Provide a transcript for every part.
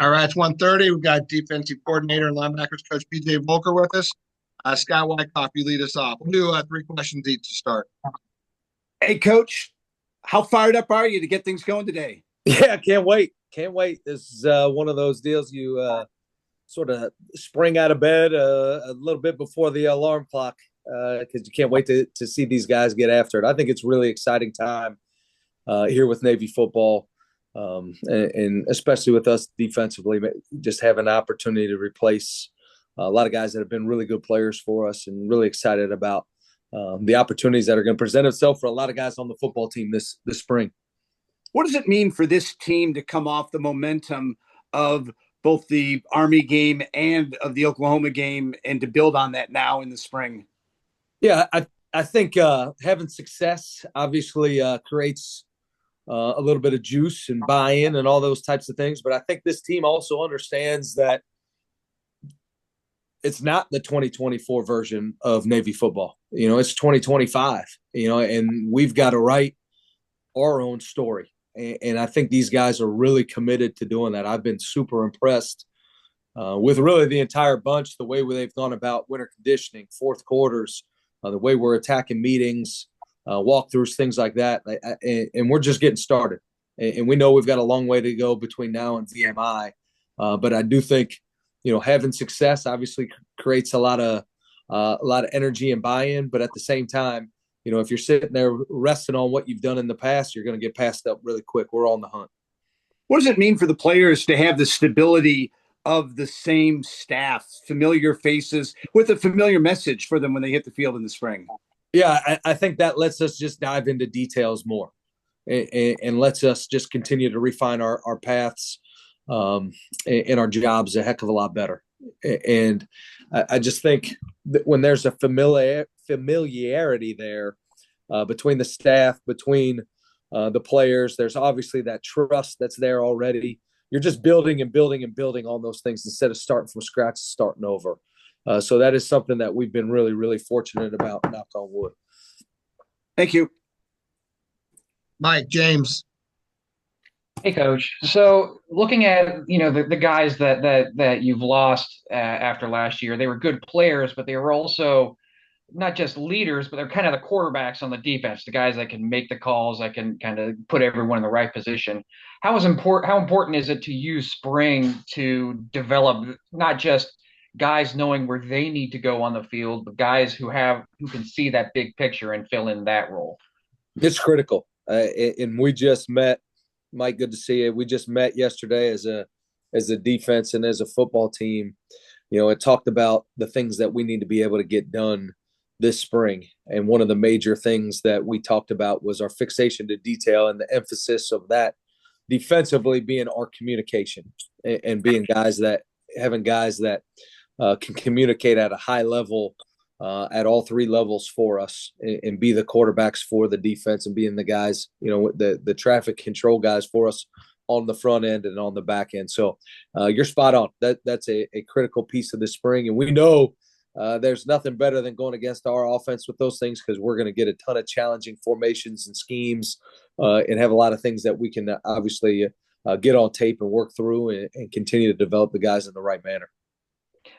All right, it's 1:30. We've got defensive coordinator and linebackers coach PJ Volker with us. Scott Wyckoff, you lead us off. We'll do three questions each to start. Hey, Coach, how fired up are you to get things going today? Yeah, can't wait. Can't wait. This is one of those deals you sort of spring out of bed a little bit before the alarm clock because you can't wait to see these guys get after it. I think it's a really exciting time here with Navy football, and especially with us defensively, just have an opportunity to replace a lot of guys that have been really good players for us, and really excited about the opportunities that are going to present itself for a lot of guys on the football team this spring. What does it mean for this team to come off the momentum of both the Army game and of the Oklahoma game and to build on that now in the spring? Yeah, I think having success obviously creates a little bit of juice and buy-in and all those types of things. But I think this team also understands that it's not the 2024 version of Navy football. It's 2025, and we've got to write our own story. And I think these guys are really committed to doing that. I've been super impressed with really the entire bunch, the way they've gone about winter conditioning, fourth quarters, the way we're attacking meetings, walkthroughs, things like that. And we're just getting started. And we know we've got a long way to go between now and VMI. But I do think, having success obviously creates a lot of energy and buy-in. But at the same time, if you're sitting there resting on what you've done in the past, you're going to get passed up really quick. We're on the hunt. What does it mean for the players to have the stability of the same staff, familiar faces, with a familiar message for them when they hit the field in the spring? Yeah, I think that lets us just dive into details more and lets us just continue to refine our paths and our jobs a heck of a lot better. And I just think that when there's a familiarity there between the staff, between the players, there's obviously that trust that's there already. You're just building and building and building on those things instead of starting from scratch, starting over. So that is something that we've been really, really fortunate about, knock on wood. Thank you. Mike, James. Hey, Coach. So looking at, the guys that you've lost after last year, they were good players, but they were also not just leaders, but they're kind of the quarterbacks on the defense, the guys that can make the calls, that can kind of put everyone in the right position. How important is it to use spring to develop not just guys knowing where they need to go on the field, but guys who can see that big picture and fill in that role? It's critical. And we just met, Mike, good to see you. We just met yesterday as a defense and as a football team. It talked about the things that we need to be able to get done this spring. And one of the major things that we talked about was our fixation to detail, and the emphasis of that defensively being our communication and being having guys that can communicate at a high level at all three levels for us, and be the quarterbacks for the defense, and being the guys, the traffic control guys for us on the front end and on the back end. So you're spot on. That's a critical piece of the spring. And we know there's nothing better than going against our offense with those things, because we're going to get a ton of challenging formations and schemes and have a lot of things that we can obviously get on tape and work through and continue to develop the guys in the right manner.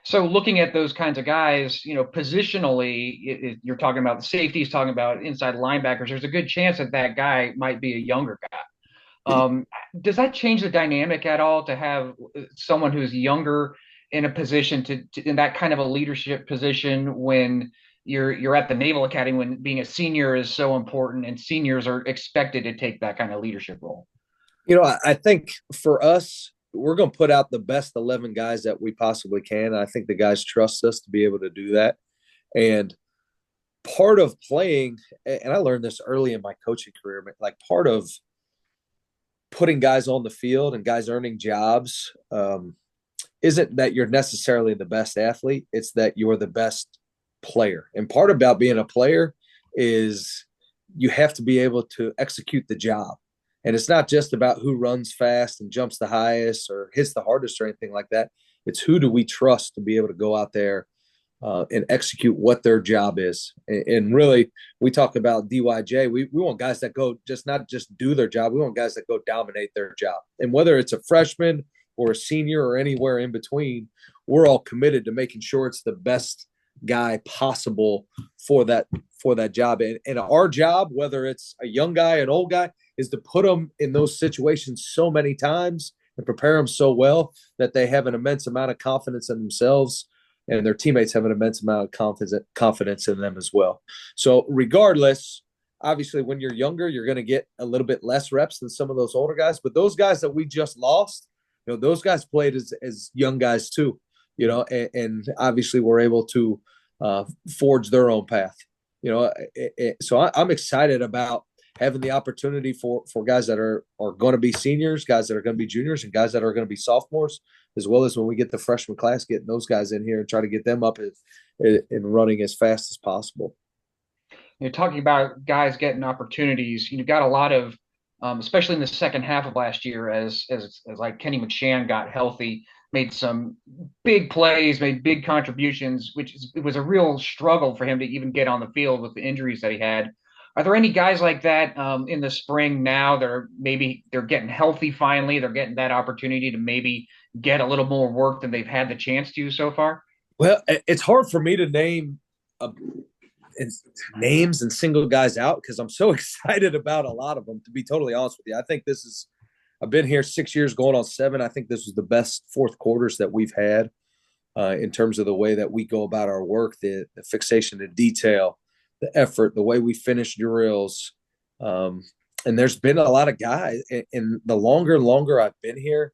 So looking at those kinds of guys, positionally, you're talking about the safeties, talking about inside linebackers. There's a good chance that guy might be a younger guy. Does that change the dynamic at all to have someone who's younger in a position to in that kind of a leadership position when you're at the Naval Academy, when being a senior is so important and seniors are expected to take that kind of leadership role? I think for us, we're going to put out the best 11 guys that we possibly can. And I think the guys trust us to be able to do that. And part of playing, and I learned this early in my coaching career, but like part of putting guys on the field and guys earning jobs isn't that you're necessarily the best athlete. It's that you're the best player. And part about being a player is you have to be able to execute the job. And it's not just about who runs fast and jumps the highest or hits the hardest or anything like that. It's who do we trust to be able to go out there and execute what their job is. And really, we talk about DYJ. We want guys that go not just do their job. We want guys that go dominate their job. And whether it's a freshman or a senior or anywhere in between, we're all committed to making sure it's the best guy possible for that job. And our job, whether it's a young guy, an old guy, is to put them in those situations so many times and prepare them so well that they have an immense amount of confidence in themselves, and their teammates have an immense amount of confidence in them as well. So regardless, obviously when you're younger, you're going to get a little bit less reps than some of those older guys, but those guys that we just lost, those guys played as young guys too, and obviously we're able to forge their own path. So I'm excited about having the opportunity for guys that are going to be seniors, guys that are going to be juniors, and guys that are going to be sophomores, as well as when we get the freshman class, getting those guys in here and try to get them up and running as fast as possible. You're talking about guys getting opportunities. You got a lot of, especially in the second half of last year, as like Kenny McShan got healthy, made some big plays, made big contributions, it was a real struggle for him to even get on the field with the injuries that he had. Are there any guys like that in the spring now that are maybe they're getting healthy finally? They're getting that opportunity to maybe get a little more work than they've had the chance to so far? Well, it's hard for me to name names and single guys out because I'm so excited about a lot of them, to be totally honest with you. I think I've been here 6 years going on 7. I think this was the best fourth quarters that we've had in terms of the way that we go about our work, the fixation to detail, the effort, the way we finish drills. And there's been a lot of guys, and the longer and longer I've been here,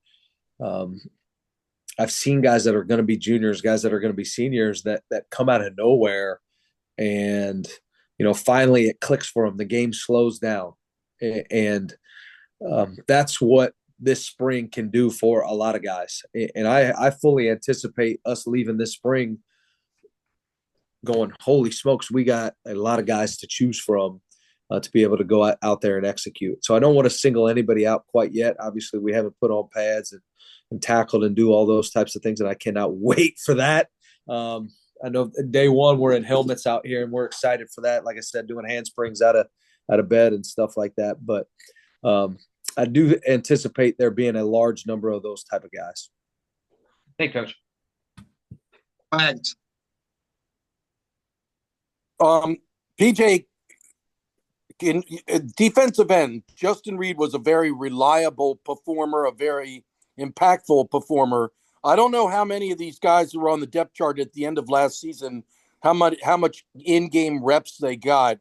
I've seen guys that are going to be juniors, guys that are going to be seniors that come out of nowhere, and finally it clicks for them. The game slows down, and that's what this spring can do for a lot of guys. And I fully anticipate us leaving this spring going, holy smokes, we got a lot of guys to choose from to be able to go out there and execute. So I don't want to single anybody out quite yet. Obviously, we haven't put on pads and tackled and do all those types of things, and I cannot wait for that. I know day one we're in helmets out here, and we're excited for that. Like I said, doing handsprings out of bed and stuff like that. But I do anticipate there being a large number of those type of guys. Hey, Coach. Thanks. PJ, in defensive end, Justin Reed was a very reliable performer, a very impactful performer. I don't know how many of these guys who were on the depth chart at the end of last season, how much in-game reps they got.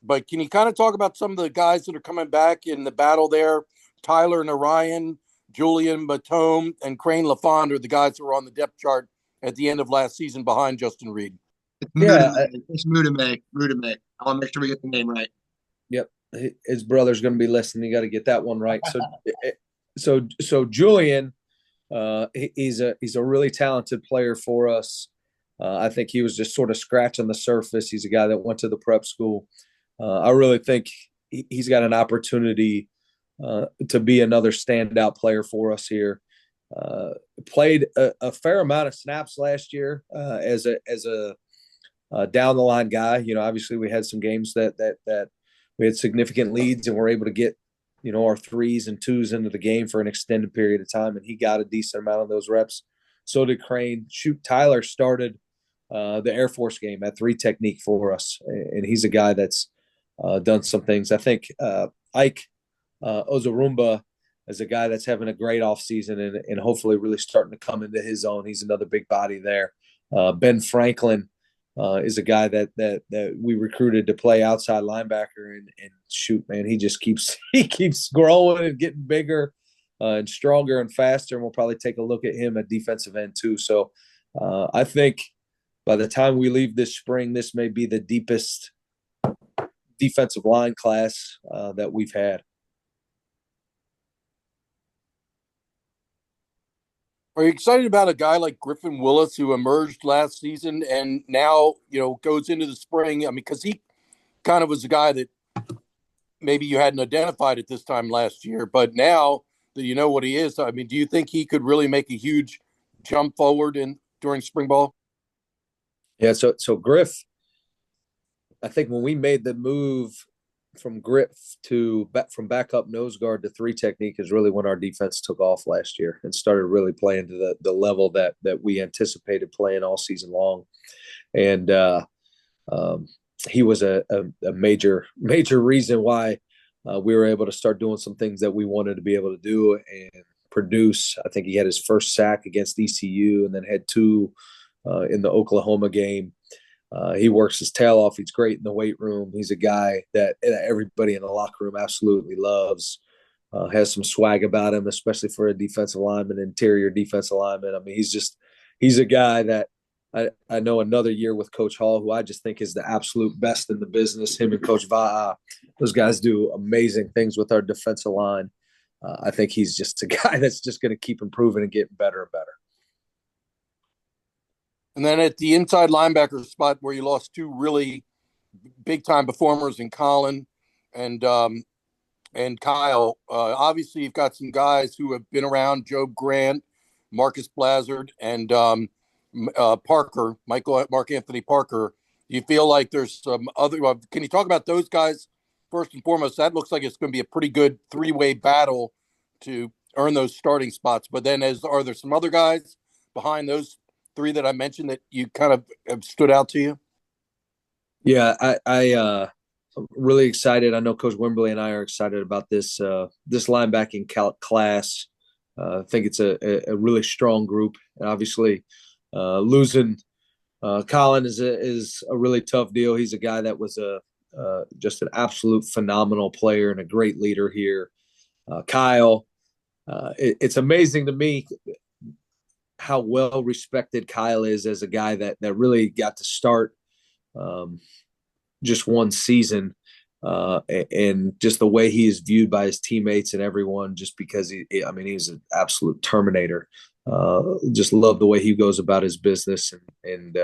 But can you kind of talk about some of the guys that are coming back in the battle there? Tyler Narayan, Julian Matome, and Crane LaFond are the guys who were on the depth chart at the end of last season behind Justin Reed. It's Mudame. I want to make sure we get the name right. Yep. His brother's going to be listening. You got to get that one right. So Julian, he's a really talented player for us. I think he was just sort of scratching the surface. He's a guy that went to the prep school. I really think he's got an opportunity to be another standout player for us here. Played a fair amount of snaps last year as a down the line guy. Obviously we had some games that we had significant leads and we're able to get our 3s and 2s into the game for an extended period of time, and he got a decent amount of those reps. So did Crane. Tyler started the Air Force game at 3 technique for us, and he's a guy that's done some things. I think Ike Ozarumba is a guy that's having a great offseason and hopefully really starting to come into his own. He's another big body there. Ben Franklin is a guy that we recruited to play outside linebacker, and shoot, man, he keeps growing and getting bigger and stronger and faster. And we'll probably take a look at him at defensive end too. So I think by the time we leave this spring, this may be the deepest defensive line class that we've had. Are you excited about a guy like Griffin Willis, who emerged last season and now, goes into the spring? I mean, because he kind of was a guy that maybe you hadn't identified at this time last year, but now that you know what he is, I mean, do you think he could really make a huge jump forward during spring ball? Yeah, so Griff, I think when we made the move from grip from backup nose guard to three technique is really when our defense took off last year and started really playing to the level that we anticipated playing all season long. And he was a major reason why we were able to start doing some things that we wanted to be able to do and produce. I think he had his first sack against ECU and then had two in the Oklahoma game. He works his tail off. He's great in the weight room. He's a guy that everybody in the locker room absolutely loves. Has some swag about him, especially for a defensive lineman, interior defensive lineman. I mean, he's a guy that I know another year with Coach Hall, who I just think is the absolute best in the business. Him and Coach Va'a, those guys do amazing things with our defensive line. I think he's just a guy that's just going to keep improving and getting better and better. And then at the inside linebacker spot where you lost two really big-time performers in Colin and Kyle, obviously you've got some guys who have been around, Joe Grant, Marcus Blazard, and Parker, Mark Anthony Parker. Do you feel like there's some other can you talk about those guys first and foremost? That looks like it's going to be a pretty good three-way battle to earn those starting spots. But then are there some other guys behind those three that I mentioned that you kind of have stood out to you? Yeah, I'm really excited. I know Coach Wimberly and I are excited about this linebacking class. I think it's a really strong group. And obviously, losing Colin is a really tough deal. He's a guy that was just an absolute phenomenal player and a great leader here. Kyle, it's amazing to me how well respected Kyle is as a guy that really got to start just one season, and just the way he is viewed by his teammates and everyone, just because he's an absolute Terminator. Just love the way he goes about his business and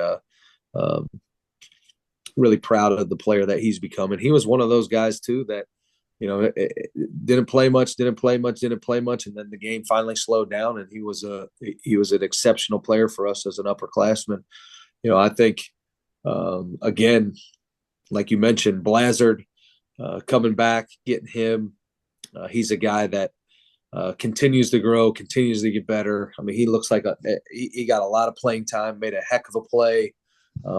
really proud of the player that he's become. And he was one of those guys too that, didn't play much, and then the game finally slowed down, and he was an exceptional player for us as an upperclassman. I think again, like you mentioned, Blazard coming back, getting him. He's a guy that continues to grow, continues to get better. I mean, he looks like he got a lot of playing time, made a heck of a play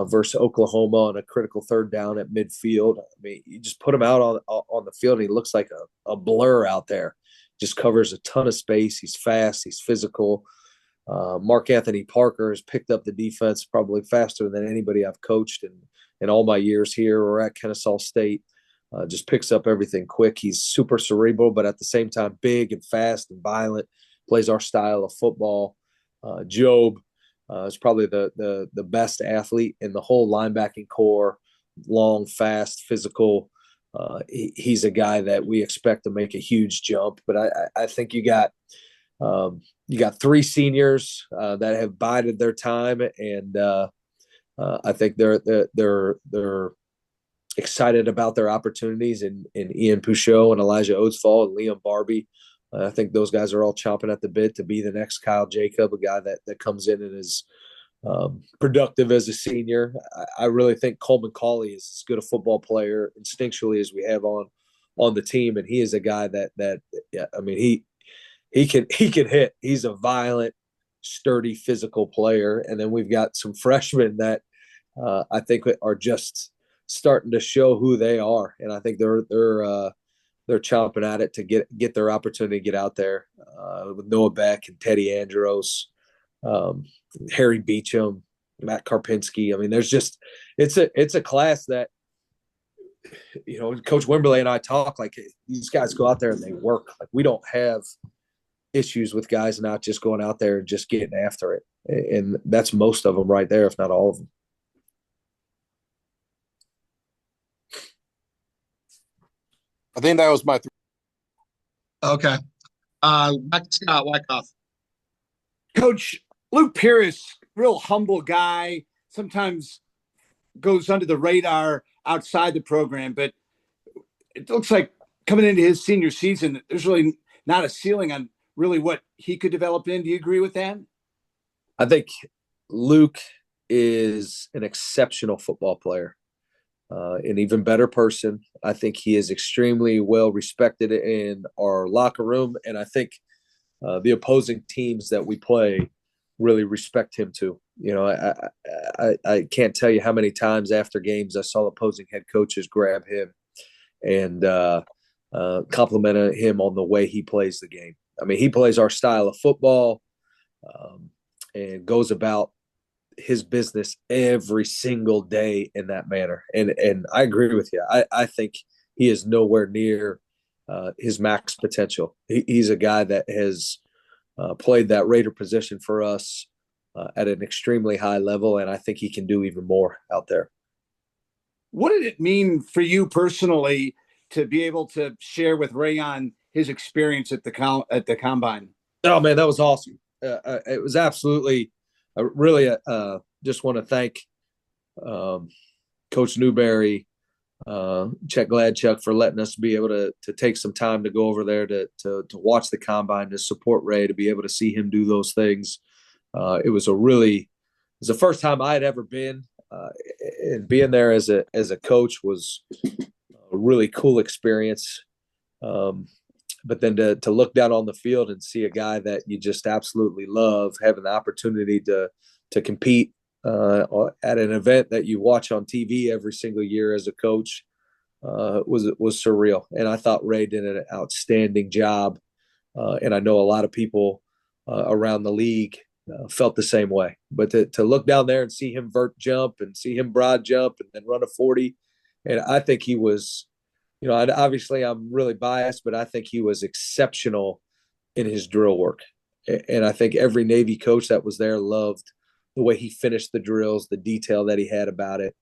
versus Oklahoma on a critical third down at midfield. I mean, you just put him out on the field, and he looks like a blur out there. Just covers a ton of space. He's fast. He's physical. Mark Anthony Parker has picked up the defense probably faster than anybody I've coached in all my years here or at Kennesaw State. Just picks up everything quick. He's super cerebral, but at the same time, big and fast and violent. Plays our style of football. Job is probably the best athlete in the whole linebacking core. Long, fast, physical. He's a guy that we expect to make a huge jump. But I think you got three seniors that have bided their time, and I think they're excited about their opportunities in Ian Pouchot and Elijah Oatsfall and Liam Barbie. I think those guys are all chomping at the bit to be the next Kyle Jacob, a guy that comes in and is productive as a senior. I really think Coleman Cawley is as good a football player instinctually as we have on the team, and he is a guy that he can hit. He's a violent, sturdy, physical player. And then we've got some freshmen that I think are just starting to show who they are, and I think they're chomping at it to get their opportunity to get out there with Noah Beck and Teddy Andros, Harry Beecham, Matt Karpinski. I mean, there's just it's a class that Coach Wimberly and I talk like these guys go out there and they work. Like we don't have issues with guys not just going out there and just getting after it, and that's most of them right there, if not all of them. I think that was my Okay. Back to Scott Wyckoff. Coach Luke Pierce, real humble guy, sometimes goes under the radar outside the program, but it looks like coming into his senior season, there's really not a ceiling on really what he could develop in. Do you agree with that? I think Luke is an exceptional football player. an even better person. I think he is extremely well respected in our locker room, and I think the opposing teams that we play really respect him too. I can't tell you how many times after games I saw opposing head coaches grab him and complimented him on the way he plays the game. I mean, he plays our style of football and goes about his business every single day in that manner. And I agree with you. I think he is nowhere near his max potential. He's a guy that has played that Raider position for us at an extremely high level, and I think he can do even more out there. What did it mean for you personally to be able to share with Rayon his experience at the combine? Oh man, that was awesome. It was absolutely really just want to thank Coach Newberry, Chuck Gladchuck, for letting us be able to take some time to go over there to watch the combine, to support Ray, to be able to see him do those things. It was the first time I had ever been, and being there as a coach was a really cool experience. But then to look down on the field and see a guy that you just absolutely love having the opportunity to compete at an event that you watch on TV every single year as a coach was surreal. And I thought Ray did an outstanding job. And I know a lot of people around the league felt the same way. But to look down there and see him vert jump and see him broad jump and then run a 40, and I think he was, obviously I'm really biased, but I think he was exceptional in his drill work. And I think every Navy coach that was there loved the way he finished the drills, the detail that he had about it.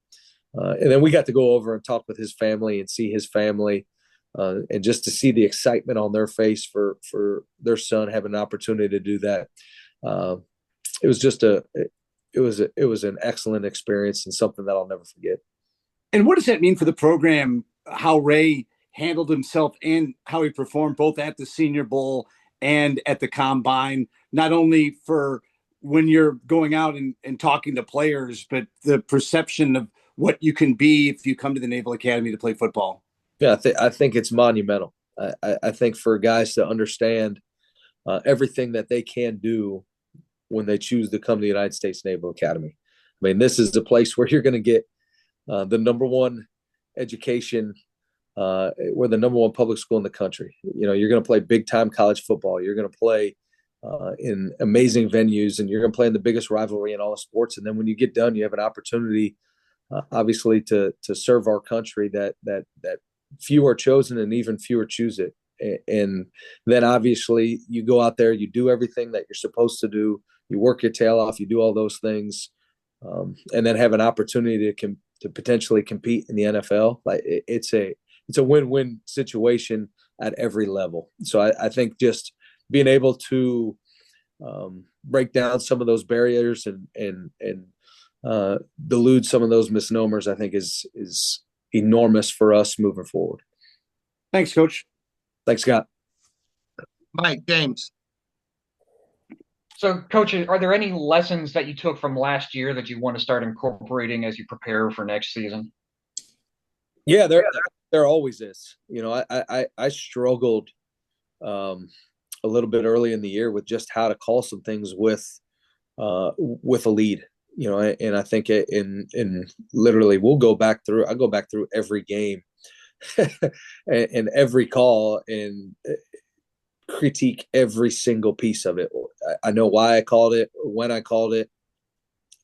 And then we got to go over and talk with his family and see his family, and just to see the excitement on their face for their son having an opportunity to do that. It was just it was an excellent experience and something that I'll never forget. And what does that mean for the program, how Ray handled himself and how he performed both at the Senior Bowl and at the Combine, not only for when you're going out and talking to players, but the perception of what you can be if you come to the Naval Academy to play football? Yeah, I think it's monumental. I think for guys to understand everything that they can do when they choose to come to the United States Naval Academy. I mean, this is the place where you're going to get the number one education. We're the number one public school in the country. You're going to play big time college football. You're going to play in amazing venues, and you're going to play in the biggest rivalry in all of sports. And then when you get done, you have an opportunity, obviously, to serve our country that few are chosen and even fewer choose it. And then obviously you go out there, you do everything that you're supposed to do. You work your tail off, you do all those things, and then have an opportunity to potentially compete in the NFL. Like it's a win-win situation at every level. So I think just being able to break down some of those barriers and delude some of those misnomers, I think is enormous for us moving forward. Thanks, Coach. Thanks, Scott. Mike, James. So, Coach, are there any lessons that you took from last year that you want to start incorporating as you prepare for next season? Yeah, there always is. I struggled a little bit early in the year with just how to call some things with a lead. And I think in literally I go back through every game and every call and critique every single piece of it. I know why I called it, when I called it,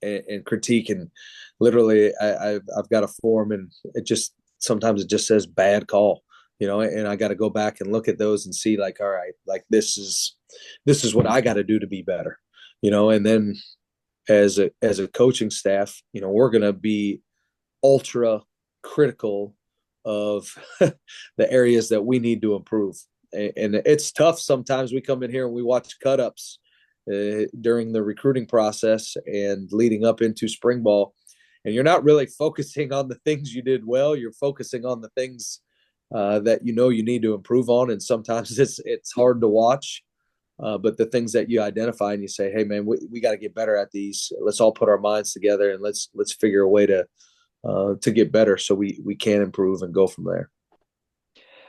and critique. And literally I've got a form, and sometimes it just says bad call, and I got to go back and look at those and see like, all right, like this is what I got to do to be better, and then as a coaching staff, we're going to be ultra critical of the areas that we need to improve. And it's tough. Sometimes we come in here and we watch cut-ups during the recruiting process and leading up into spring ball, and you're not really focusing on the things you did well. You're focusing on the things that you need to improve on, and sometimes it's hard to watch. But the things that you identify and you say, hey, man, we got to get better at these. Let's all put our minds together and let's figure a way to to get better, so we can improve and go from there.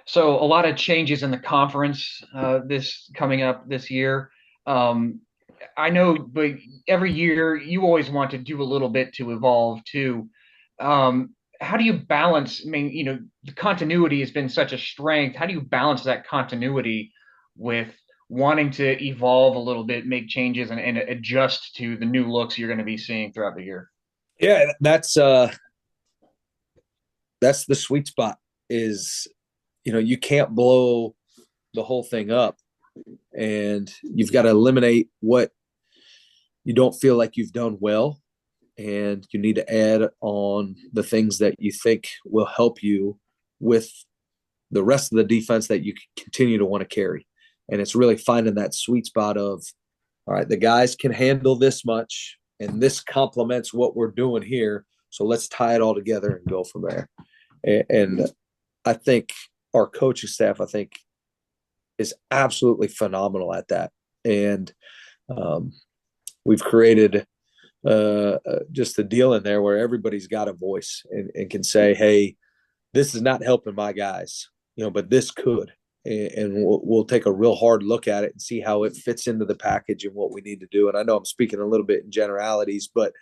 So a lot of changes in the conference this coming up this year. I know, but every year you always want to do a little bit to evolve too. How do you balance? I mean, the continuity has been such a strength. How do you balance that continuity with wanting to evolve a little bit, make changes, and adjust to the new looks you're going to be seeing throughout the year? Yeah, that's the sweet spot. Is you can't blow the whole thing up, and you've got to eliminate what you don't feel like you've done well, and you need to add on the things that you think will help you with the rest of the defense that you continue to want to carry. And it's really finding that sweet spot of, all right, the guys can handle this much, and this complements what we're doing here. So let's tie it all together and go from there. And I think our coaching staff, is absolutely phenomenal at that. And we've created just a deal in there where everybody's got a voice and can say, hey, this is not helping my guys, but this could. And we'll take a real hard look at it and see how it fits into the package and what we need to do. And I know I'm speaking a little bit in generalities, but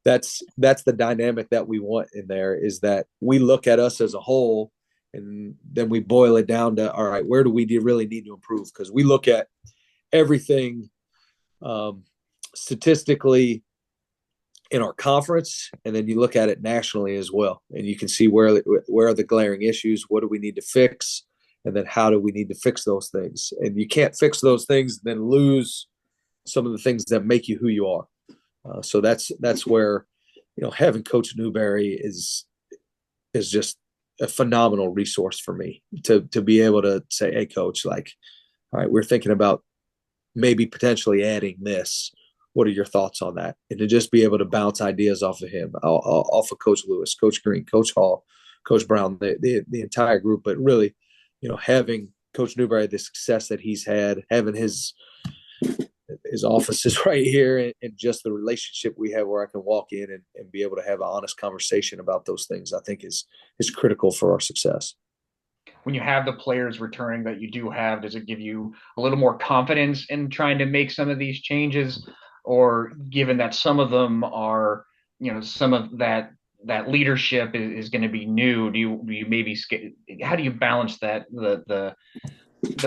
that's the dynamic that we want in there, is that we look at us as a whole, and then we boil it down to, all right, where do we really need to improve? Because we look at everything statistically in our conference, and then you look at it nationally as well, and you can see where are the glaring issues, what do we need to fix, and then how do we need to fix those things. And you can't fix those things, then lose some of the things that make you who you are. So that's where having Coach Newberry is just a phenomenal resource for me to be able to say, hey, Coach, all right, we're thinking about maybe potentially adding this. What are your thoughts on that? And to just be able to bounce ideas off of him, off of Coach Lewis, Coach Green, Coach Hall, Coach Brown, the entire group. But really, having Coach Newberry, the success that he's had, having his offices right here, and just the relationship we have where I can walk in and be able to have an honest conversation about those things, I think is critical for our success. When you have the players returning that you do have, does it give you a little more confidence in trying to make some of these changes? Or given that some of them are, some of that leadership is going to be new, do you maybe, how do you balance that, the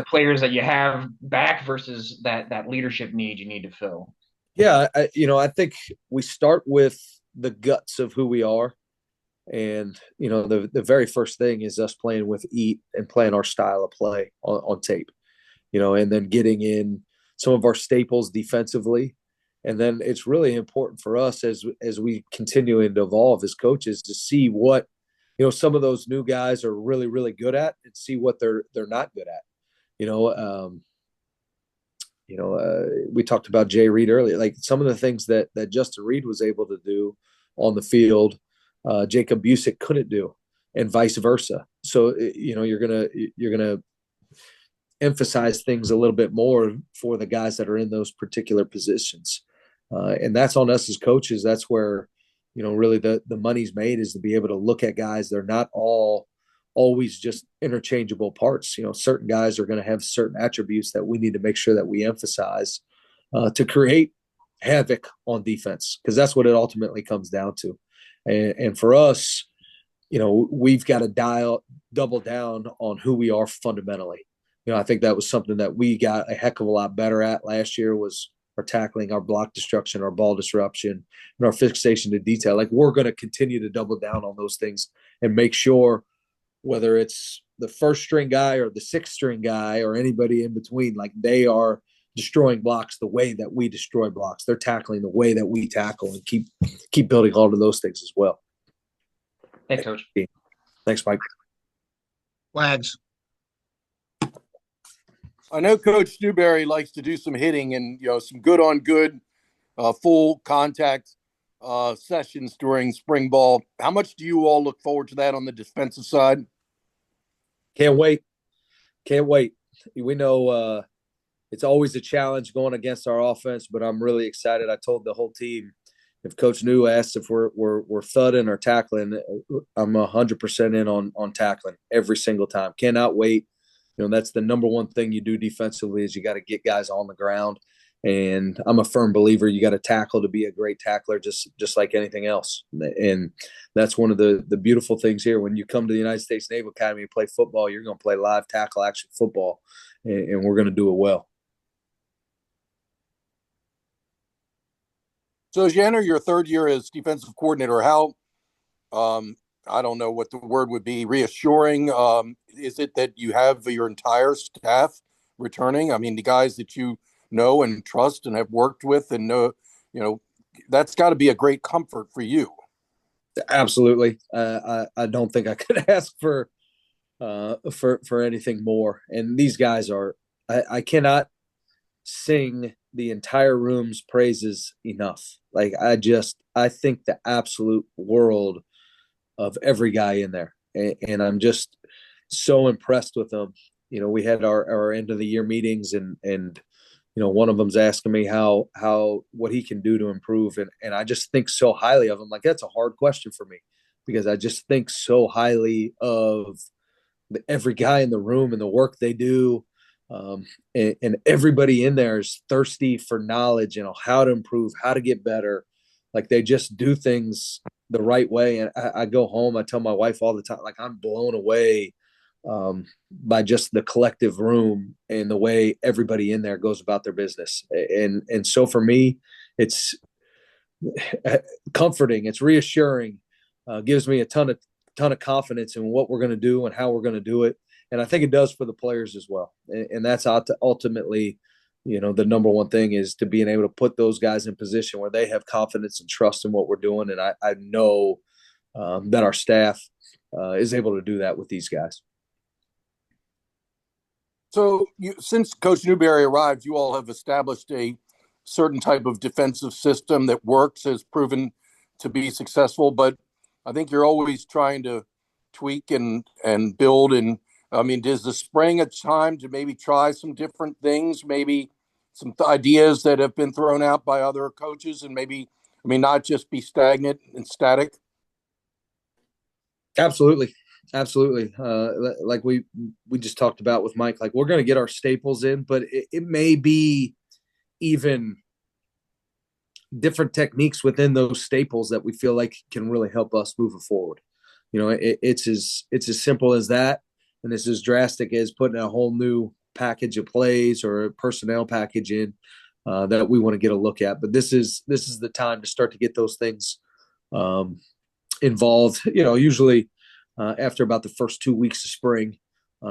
players that you have back versus that leadership need you need to fill? Yeah, I think we start with the guts of who we are. And, the very first thing is us playing with eat and playing our style of play on tape, and then getting in some of our staples defensively. And then it's really important for us as we continue to evolve as coaches to see what, some of those new guys are really, really good at, and see what they're not good at. We talked about Jay Reed earlier, like some of the things that Justin Reed was able to do on the field, Jacob Busick couldn't do, and vice versa. So, you're gonna emphasize things a little bit more for the guys that are in those particular positions. And that's on us as coaches. That's where, really the money's made, is to be able to look at guys. They're not always just interchangeable parts. Certain guys are going to have certain attributes that we need to make sure that we emphasize to create havoc on defense, because that's what it ultimately comes down to. And for us, we've got to double down on who we are fundamentally. I think that was something that we got a heck of a lot better at last year, was our tackling, our block destruction, our ball disruption, and our fixation to detail. Like, we're going to continue to double down on those things and make sure, whether it's the first string guy or the sixth string guy or anybody in between, like, they are destroying blocks the way that we destroy blocks. They're tackling the way that we tackle, and keep building all of those things as well. Thanks, Coach. Thanks, Mike. Wags. I know Coach Newberry likes to do some hitting and, some good on good, full contact sessions during spring ball. How much do you all look forward to that on the defensive side? Can't wait. We know it's always a challenge going against our offense, but I'm really excited. I told the whole team, if Coach New asks if we're thudding or tackling, I'm 100% in on tackling every single time. Cannot wait. That's the number one thing you do defensively is you got to get guys on the ground. And I'm a firm believer you got to tackle to be a great tackler, just like anything else. And that's one of the beautiful things here. When you come to the United States Naval Academy and play football, you're going to play live tackle action football, and we're going to do it well. So as you enter your third year as defensive coordinator, how I don't know what the word would be, reassuring is it that you have your entire staff returning? I mean, the guys that you know and trust and have worked with and know, that's got to be a great comfort for you. Absolutely. I don't think I could ask for anything more. And these guys are, I cannot sing the entire room's praises enough. Like I think the absolute world of every guy in there. And I'm just so impressed with them. We had our end of the year meetings and one of them's asking me how what he can do to improve. And I just think so highly of him. Like, that's a hard question for me because I just think so highly of every guy in the room and the work they do. And everybody in there is thirsty for knowledge, how to improve, how to get better. Like, they just do things the right way. And I go home, I tell my wife all the time, like, I'm blown away by just the collective room and the way everybody in there goes about their business. And so for me, it's comforting, it's reassuring, gives me a ton of confidence in what we're going to do and how we're going to do it. And I think it does for the players as well. And that's ultimately, the number one thing is to being able to put those guys in position where they have confidence and trust in what we're doing. And I know that our staff is able to do that with these guys. So since Coach Newberry arrived, you all have established a certain type of defensive system that works, has proven to be successful. But I think you're always trying to tweak and build. And I mean, is the spring a time to maybe try some different things, maybe some ideas that have been thrown out by other coaches and maybe, not just be stagnant and static? Absolutely. Like we just talked about with Mike, like, we're going to get our staples in, but it may be even different techniques within those staples that we feel like can really help us move it forward. It's as simple as that. And it's as drastic as putting a whole new package of plays or a personnel package in that we want to get a look at. But this is the time to start to get those things involved. Usually after about the first 2 weeks of spring,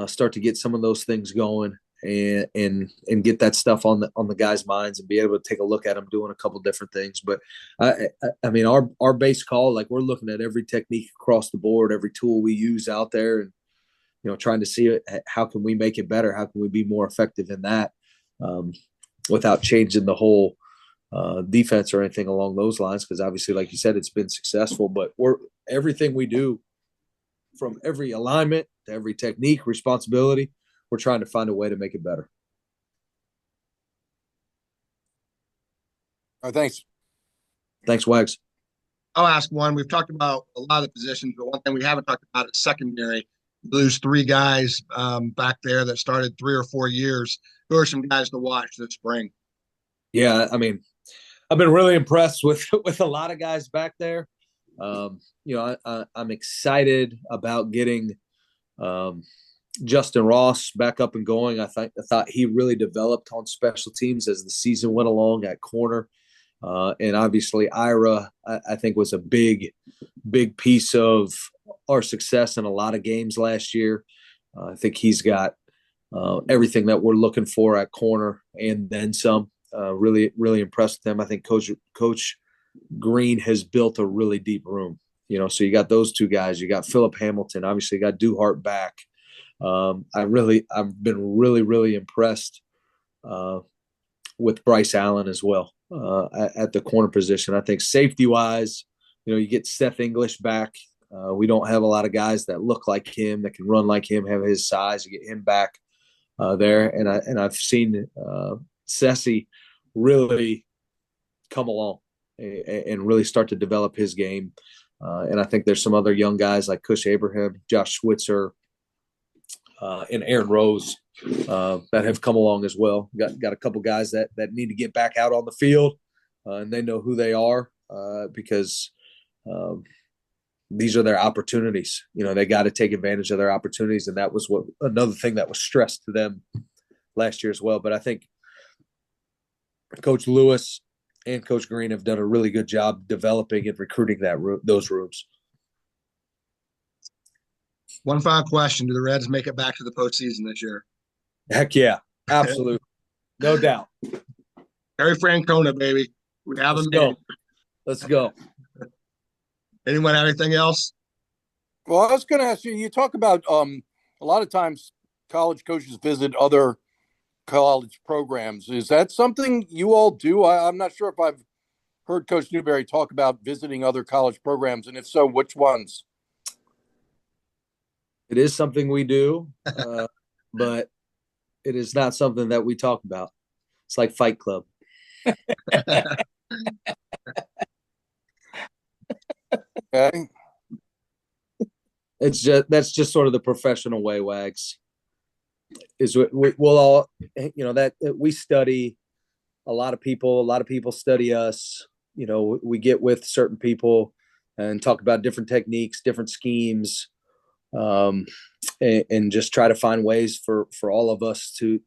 start to get some of those things going and get that stuff on the guys' minds and be able to take a look at them doing a couple different things. But I mean, our base call, like, we're looking at every technique across the board, every tool we use out there, and trying to see how can we make it better, how can we be more effective in that without changing the whole defense or anything along those lines. Because obviously, like you said, it's been successful, but everything we do, from every alignment to every technique, responsibility, we're trying to find a way to make it better. All right, thanks. Thanks, Wags. I'll ask one. We've talked about a lot of the positions, but one thing we haven't talked about is secondary. You lose three guys back there that started 3 or 4 years. Who are some guys to watch this spring? Yeah, I mean, I've been really impressed with a lot of guys back there. I'm excited about getting Justin Ross back up and going. I thought he really developed on special teams as the season went along at corner. And obviously Ira, I think, was a big piece of our success in a lot of games last year. I think he's got everything that we're looking for at corner and then some. Really, really impressed with them. I think Coach Green has built a really deep room. So you got those two guys. You got Philip Hamilton. Obviously, you got Duhart back. I've been really, really impressed with Bryce Allen as well at the corner position. I think safety-wise, you get Seth English back. We don't have a lot of guys that look like him, that can run like him, have his size. You get him back there, and I've seen Ceci really come along. and really start to develop his game. And I think there's some other young guys like Cush Abraham, Josh Switzer, and Aaron Rose that have come along as well. Got a couple guys that need to get back out on the field, and they know who they are because these are their opportunities. They got to take advantage of their opportunities, and that was another thing that was stressed to them last year as well. But I think Coach Lewis and Coach Green have done a really good job developing and recruiting those rooms. One final question: do the Reds make it back to the postseason this year? Heck yeah, absolutely, no doubt. Harry Francona, baby, we have him. Let's go. Anyone have anything else? Well, I was going to ask you. You talk about a lot of times college coaches visit other college programs. Is that something you all do? I'm not sure if I've heard Coach Newberry talk about visiting other college programs, and if so, which ones? It is something we do, but it is not something that we talk about. It's like Fight Club. Okay. That's just sort of the professional way, Wags. Is we'll all, that we study a lot of people. A lot of people study us. We get with certain people and talk about different techniques, different schemes, and just try to find ways for all of us to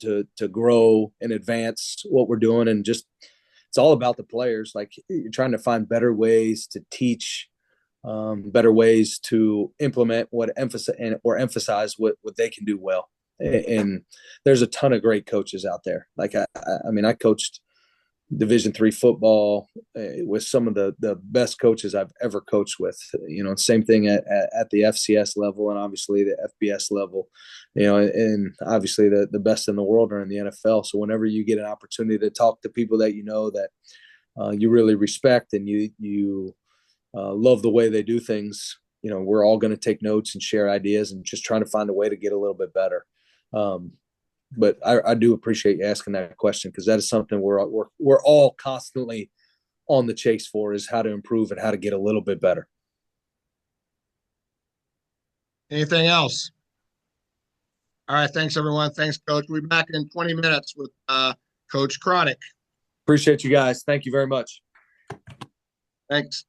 grow and advance what we're doing. And just it's all about the players. Like, you're trying to find better ways to teach, better ways to implement emphasize what they can do well. And there's a ton of great coaches out there. Like I coached Division III football with some of the best coaches I've ever coached with. Same thing at the FCS level, and obviously the FBS level. And obviously the best in the world are in the NFL. So whenever you get an opportunity to talk to people that that you really respect and you love the way they do things, we're all going to take notes and share ideas and just trying to find a way to get a little bit better. But I do appreciate you asking that question, because that is something we're all constantly on the chase for, is how to improve and how to get a little bit better. Anything else? All right. Thanks, everyone. Thanks, Coach. We'll be back in 20 minutes with Coach Chronic. Appreciate you guys. Thank you very much. Thanks.